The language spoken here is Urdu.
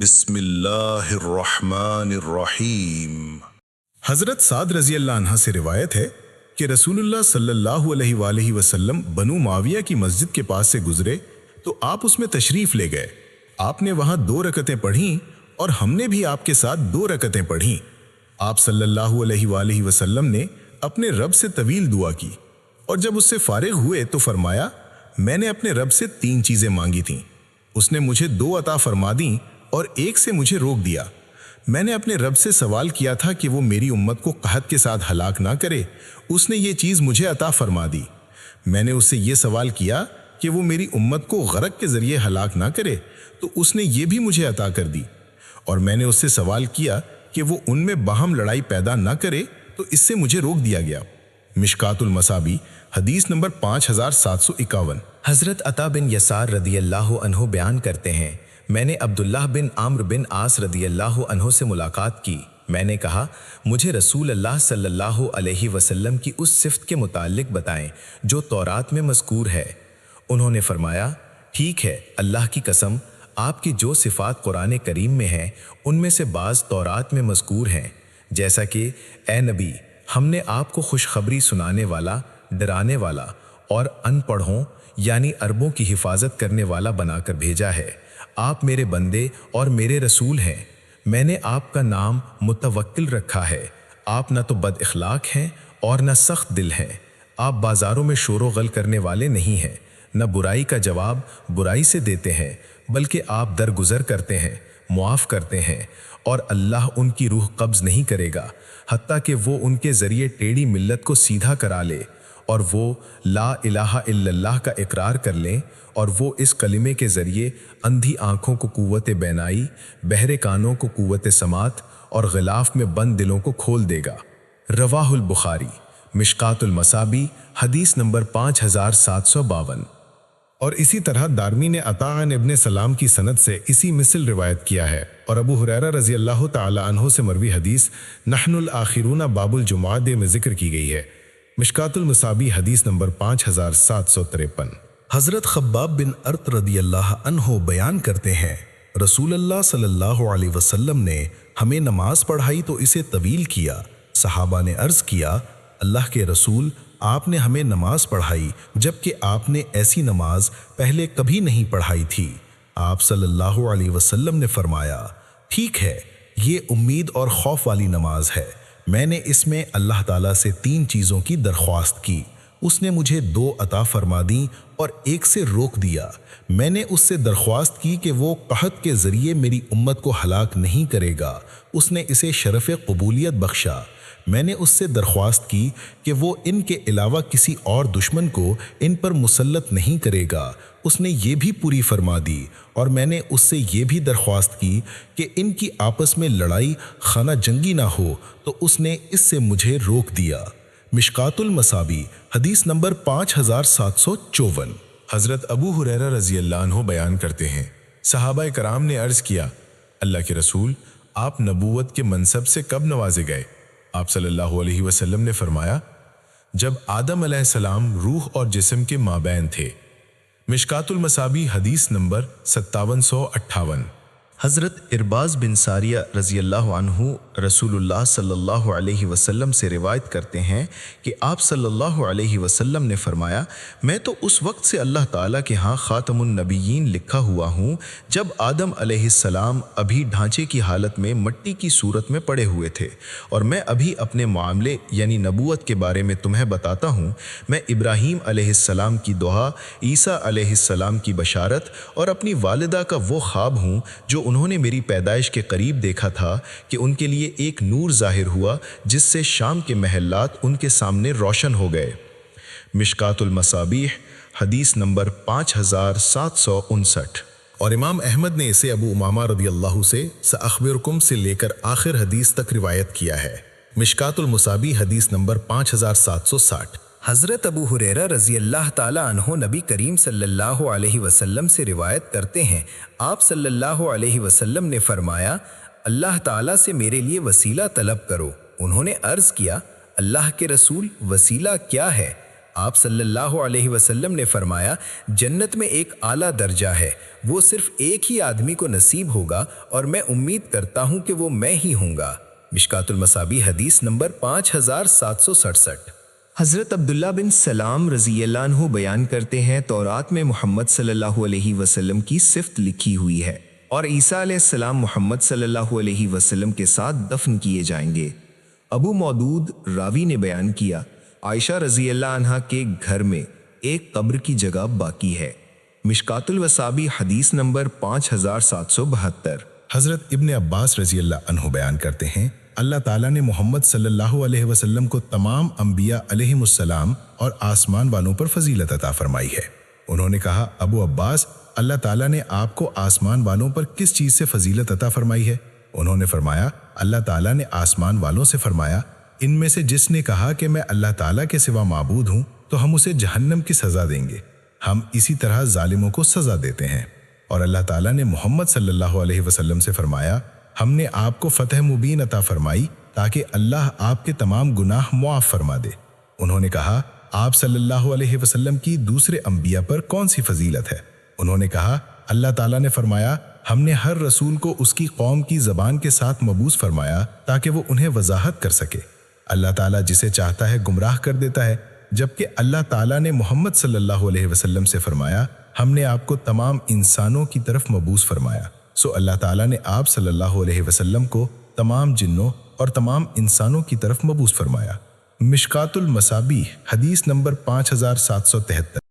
بسم اللہ الرحمن الرحیم۔ حضرت سعد رضی اللہ عنہ سے روایت ہے کہ رسول اللہ صلی اللہ علیہ وآلہ وسلم بنو معاویہ کی مسجد کے پاس سے گزرے تو آپ اس میں تشریف لے گئے۔ آپ نے وہاں 2 رکعتیں پڑھیں اور ہم نے بھی آپ کے ساتھ 2 رکعتیں پڑھیں۔ آپ صلی اللہ علیہ وآلہ وسلم نے اپنے رب سے طویل دعا کی اور جب اس سے فارغ ہوئے تو فرمایا، میں نے اپنے رب سے 3 چیزیں مانگی تھیں، اس نے مجھے 2 عطا فرما دیں اور 1 سے مجھے روک دیا۔ میں نے اپنے رب سے سوال کیا تھا کہ وہ میری امت کو قحط کے ساتھ ہلاک نہ کرے، اس نے یہ چیز مجھے عطا فرما دی۔ میں نے اس سے یہ سوال کیا کہ وہ میری امت کو غرق کے ذریعے ہلاک نہ کرے، تو اس نے یہ بھی مجھے عطا کر دی۔ اور میں نے اس سے سوال کیا کہ وہ ان میں باہم لڑائی پیدا نہ کرے، تو اس سے مجھے روک دیا گیا۔ مشکات المصابی حدیث نمبر 5751۔ حضرت عطا بن یسار رضی اللہ عنہ بیان کرتے ہیں، میں نے عبداللہ بن عمرو بن عاص رضی اللہ عنہ سے ملاقات کی۔ میں نے کہا، مجھے رسول اللہ صلی اللہ علیہ وسلم کی اس صفت کے متعلق بتائیں جو تورات میں مذکور ہے۔ انہوں نے فرمایا، ٹھیک ہے، اللہ کی قسم، آپ کی جو صفات قرآن کریم میں ہیں ان میں سے بعض تورات میں مذکور ہیں، جیسا کہ اے نبی، ہم نے آپ کو خوشخبری سنانے والا، ڈرانے والا اور ان پڑھوں یعنی عربوں کی حفاظت کرنے والا بنا کر بھیجا ہے۔ آپ میرے بندے اور میرے رسول ہیں۔ میں نے آپ کا نام متوکل رکھا ہے۔ آپ نہ تو بد اخلاق ہیں اور نہ سخت دل ہیں۔ آپ بازاروں میں شور و غل کرنے والے نہیں ہیں، نہ برائی کا جواب برائی سے دیتے ہیں، بلکہ آپ درگزر کرتے ہیں، معاف کرتے ہیں، اور اللہ ان کی روح قبض نہیں کرے گا حتیٰ کہ وہ ان کے ذریعے ٹیڑھی ملت کو سیدھا کرا لے، اور وہ لا الہ الا اللہ کا اقرار کر لیں، اور وہ اس کلمے کے ذریعے اندھی آنکھوں کو قوت بینائی، بہرے کانوں کو قوت سماعت اور غلاف میں بند دلوں کو کھول دے گا۔ رواہ البخاری مشکات المصابی حدیث نمبر 5752۔ اور اسی طرح دارمی نے عطا عن ابن سلام کی سند سے اسی مثل روایت کیا ہے، اور ابو ہریرہ رضی اللہ تعالی عنہ سے مروی حدیث نحن الاخرون باب الجمعہ میں ذکر کی گئی ہے۔ مشکات المصابی حدیث نمبر 5753۔ حضرت خباب بن ارت رضی اللہ عنہ بیان کرتے ہیں، رسول اللہ صلی اللہ علیہ وسلم نے ہمیں نماز پڑھائی تو اسے طویل کیا۔ صحابہ نے عرض کیا، اللہ کے رسول، آپ نے ہمیں نماز پڑھائی جبکہ آپ نے ایسی نماز پہلے کبھی نہیں پڑھائی تھی۔ آپ صلی اللہ علیہ وسلم نے فرمایا، ٹھیک ہے، یہ امید اور خوف والی نماز ہے۔ میں نے اس میں اللہ تعالیٰ سے 3 چیزوں کی درخواست کی، اس نے مجھے 2 عطا فرما دیں اور 1 سے روک دیا۔ میں نے اس سے درخواست کی کہ وہ قحط کے ذریعے میری امت کو ہلاک نہیں کرے گا، اس نے اسے شرف قبولیت بخشا۔ میں نے اس سے درخواست کی کہ وہ ان کے علاوہ کسی اور دشمن کو ان پر مسلط نہیں کرے گا، اس نے یہ بھی پوری فرما دی۔ اور میں نے اس سے یہ بھی درخواست کی کہ ان کی آپس میں لڑائی خانہ جنگی نہ ہو، تو اس نے اس سے مجھے روک دیا۔ مشکات المصابی حدیث نمبر 5754۔ حضرت ابو ہریرہ رضی اللہ عنہ بیان کرتے ہیں، صحابہ کرام نے عرض کیا، اللہ کے رسول، آپ نبوت کے منصب سے کب نوازے گئے؟ آپ صلی اللہ علیہ وسلم نے فرمایا، جب آدم علیہ السلام روح اور جسم کے مابین تھے۔ مشکات المصابی حدیث نمبر 5758۔ حضرت ارباز بن ساریہ رضی اللہ عنہ رسول اللہ صلی اللہ علیہ وسلم سے روایت کرتے ہیں کہ آپ صلی اللہ علیہ وسلم نے فرمایا، میں تو اس وقت سے اللہ تعالیٰ کے ہاں خاتم النبیین لکھا ہوا ہوں جب آدم علیہ السلام ابھی ڈھانچے کی حالت میں مٹی کی صورت میں پڑے ہوئے تھے، اور میں ابھی اپنے معاملے یعنی نبوت کے بارے میں تمہیں بتاتا ہوں۔ میں ابراہیم علیہ السلام کی دعا، عیسیٰ علیہ السلام کی بشارت اور اپنی والدہ کا وہ خواب ہوں جو انہوں نے میری پیدائش کے قریب دیکھا تھا کہ ان کے لیے ایک نور ظاہر ہوا جس سے شام کے محلات ان کے سامنے روشن ہو گئے۔ مشکات المصابیح حدیث نمبر 5759۔ اور امام احمد نے اسے ابو امامہ رضی اللہ سے سأخبرکم سے لے کر آخر حدیث تک روایت کیا ہے۔ مشکات المصابی حدیث نمبر 5760۔ حضرت ابو ہریرہ رضی اللہ تعالی عنہ نبی کریم صلی اللہ علیہ وسلم سے روایت کرتے ہیں، آپ صلی اللہ علیہ وسلم نے فرمایا، اللہ تعالیٰ سے میرے لیے وسیلہ طلب کرو۔ انہوں نے عرض کیا، اللہ کے رسول، وسیلہ کیا ہے؟ آپ صلی اللہ علیہ وسلم نے فرمایا جنت میں ایک اعلیٰ درجہ ہے، وہ صرف ایک ہی آدمی کو نصیب ہوگا اور میں امید کرتا ہوں کہ وہ میں ہی ہوں گا۔ مشکات المصابیح حدیث نمبر 5767۔ حضرت عبداللہ بن سلام رضی اللہ عنہ بیان کرتے ہیں تورات میں محمد صلی اللہ علیہ وسلم کی صفت لکھی ہوئی ہے اور عیسیٰ علیہ السلام محمد صلی اللہ علیہ وسلم کے ساتھ دفن کیے جائیں گے۔ ابو مودود راوی نے بیان کیا عائشہ رضی اللہ عنہا کے گھر میں ایک قبر کی جگہ باقی ہے۔ مشکات الوصابیح حدیث نمبر 5772۔ حضرت ابن عباس رضی اللہ عنہ بیان کرتے ہیں اللہ تعالیٰ نے محمد صلی اللہ علیہ وسلم کو تمام انبیاء علیہم السلام اور آسمان والوں پر فضیلت عطا فرمائی ہے۔ انہوں نے کہا ابو عباس اللہ تعالیٰ نے آپ کو آسمان والوں پر کس چیز سے فضیلت عطا فرمائی ہے؟ انہوں نے فرمایا اللہ تعالیٰ نے آسمان والوں سے فرمایا ان میں سے جس نے کہا کہ میں اللہ تعالیٰ کے سوا معبود ہوں تو ہم اسے جہنم کی سزا دیں گے، ہم اسی طرح ظالموں کو سزا دیتے ہیں۔ اور اللہ تعالیٰ نے محمد صلی اللہ علیہ وسلم سے فرمایا ہم نے آپ کو فتح مبین عطا فرمائی تاکہ اللہ آپ کے تمام گناہ معاف فرما دے۔ انہوں نے کہا آپ صلی اللہ علیہ وسلم کی دوسرے انبیاء پر کون سی فضیلت ہے؟ انہوں نے کہا اللہ تعالیٰ نے فرمایا ہم نے ہر رسول کو اس کی قوم کی زبان کے ساتھ مبعوث فرمایا تاکہ وہ انہیں وضاحت کر سکے۔ اللہ تعالیٰ جسے چاہتا ہے گمراہ کر دیتا ہے، جبکہ اللہ تعالیٰ نے محمد صلی اللہ علیہ وسلم سے فرمایا ہم نے آپ کو تمام انسانوں کی طرف مبعوث فرمایا۔ سو اللہ تعالیٰ نے آپ صلی اللہ علیہ وسلم کو تمام جنوں اور تمام انسانوں کی طرف مبعوث فرمایا۔ مشکات المصابیح حدیث نمبر 5773۔